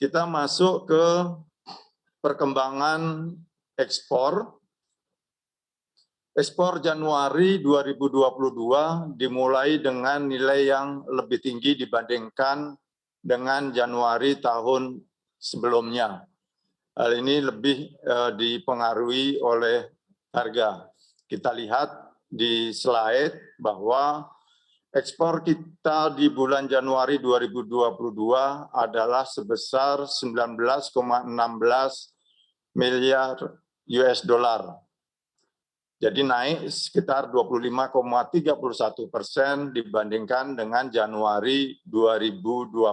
kita masuk ke perkembangan ekspor. Ekspor Januari 2022 dimulai dengan nilai yang lebih tinggi dibandingkan dengan Januari tahun sebelumnya. Hal ini lebih dipengaruhi oleh harga. Kita lihat di slide bahwa ekspor kita di bulan Januari 2022 adalah sebesar 19,16 miliar US dollar. Jadi naik sekitar 25,31% dibandingkan dengan Januari 2021.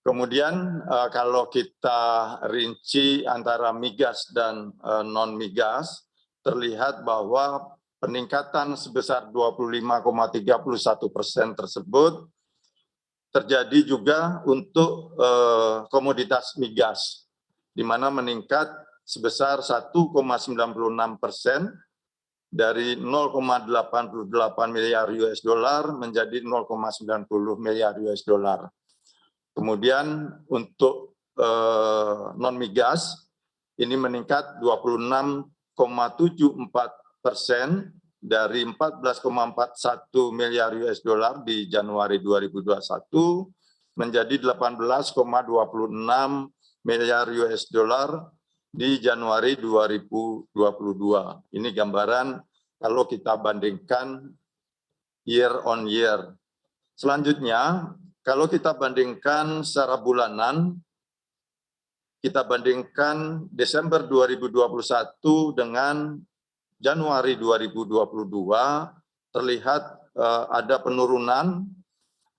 Kemudian kalau kita rinci antara migas dan non-migas, terlihat bahwa peningkatan sebesar 25,31% tersebut terjadi juga untuk komoditas migas, di mana meningkat sebesar 1,96% dari 0,88 miliar US dollar menjadi 0,90 miliar US dollar. Kemudian untuk non-migas ini meningkat 26,74% dari 14,41 miliar US dollar di Januari 2021 menjadi 18,26 miliar US dollar di Januari 2022. Ini gambaran kalau kita bandingkan year on year. Selanjutnya, kalau kita bandingkan secara bulanan, kita bandingkan Desember 2021 dengan Januari 2022, terlihat ada penurunan,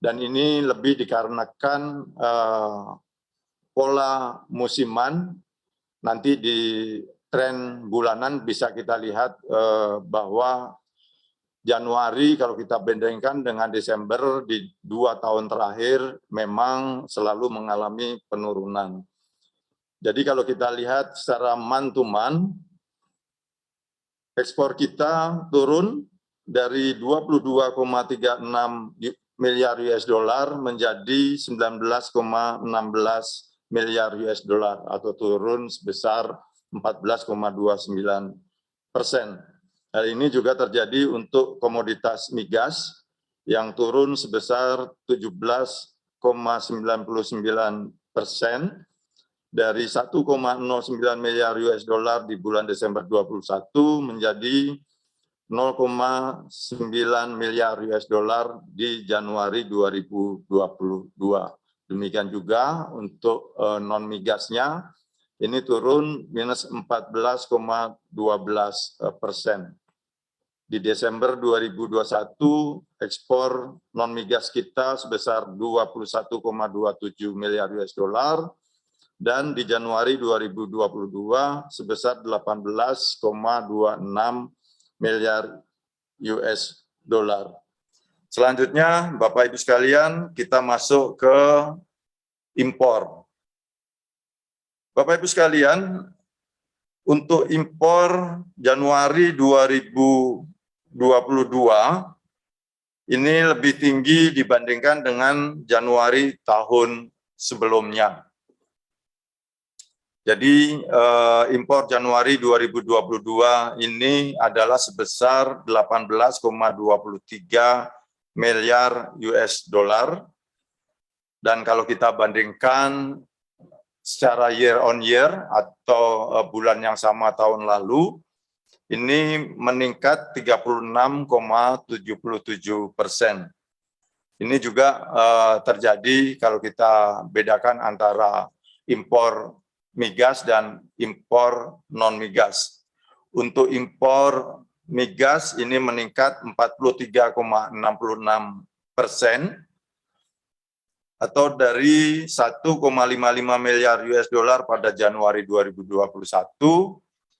dan ini lebih dikarenakan pola musiman. Nanti di tren bulanan bisa kita lihat bahwa Januari kalau kita bandingkan dengan Desember di 2 tahun terakhir memang selalu mengalami penurunan. Jadi kalau kita lihat secara month to month, ekspor kita turun dari 22,36 miliar US dollar menjadi 19,16 miliar US dollar atau turun sebesar 14,29%. Hal ini juga terjadi untuk komoditas migas yang turun sebesar 17,99% dari 1,09 miliar US dollar di bulan Desember 2021 menjadi 0,9 miliar US dollar di Januari 2022. Demikian juga untuk non-migasnya, ini turun minus 14,12%. Di Desember 2021, ekspor non-migas kita sebesar 21,27 miliar US dollar, dan di Januari 2022 sebesar 18,26 miliar US dollar. Selanjutnya, Bapak Ibu sekalian, kita masuk ke impor. Bapak Ibu sekalian, untuk impor Januari 2022 ini lebih tinggi dibandingkan dengan Januari tahun sebelumnya. Jadi impor Januari 2022 ini adalah sebesar 18,23 miliar US dollar, dan kalau kita bandingkan secara year on year atau bulan yang sama tahun lalu, ini meningkat 36,77%. Ini juga terjadi kalau kita bedakan antara impor migas dan impor non-migas. Untuk impor migas ini meningkat 43,66%, atau dari 1,55 miliar US dollar pada Januari 2021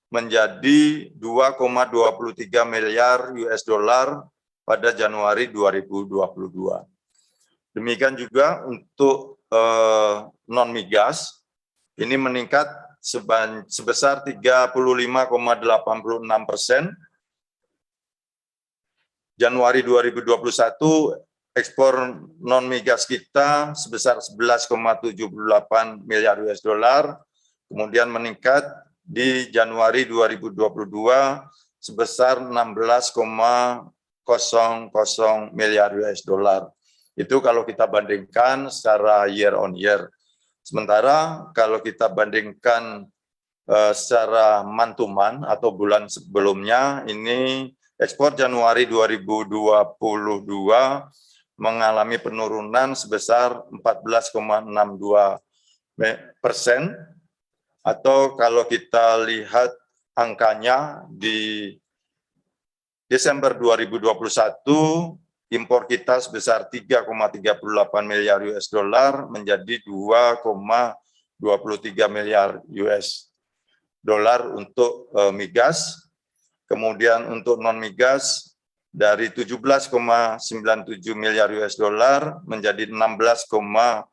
menjadi 2,23 miliar US dollar pada Januari 2022. Demikian juga untuk non-migas, ini meningkat sebesar 35,86%. Januari 2021 ekspor non migas kita sebesar 11,78 miliar US dollar, kemudian meningkat di Januari 2022 sebesar 16,00 miliar US dollar. Itu kalau kita bandingkan secara year on year. Sementara kalau kita bandingkan secara month to month atau bulan sebelumnya, ini ekspor Januari 2022 mengalami penurunan sebesar 14,62%, atau kalau kita lihat angkanya di Desember 2021, impor kita sebesar 3,38 miliar US dollar menjadi 2,23 miliar US dollar untuk migas. Kemudian untuk non migas dari 17,97 miliar US dollar menjadi 16,00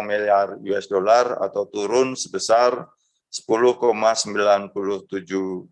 miliar US dollar atau turun sebesar 10,97%.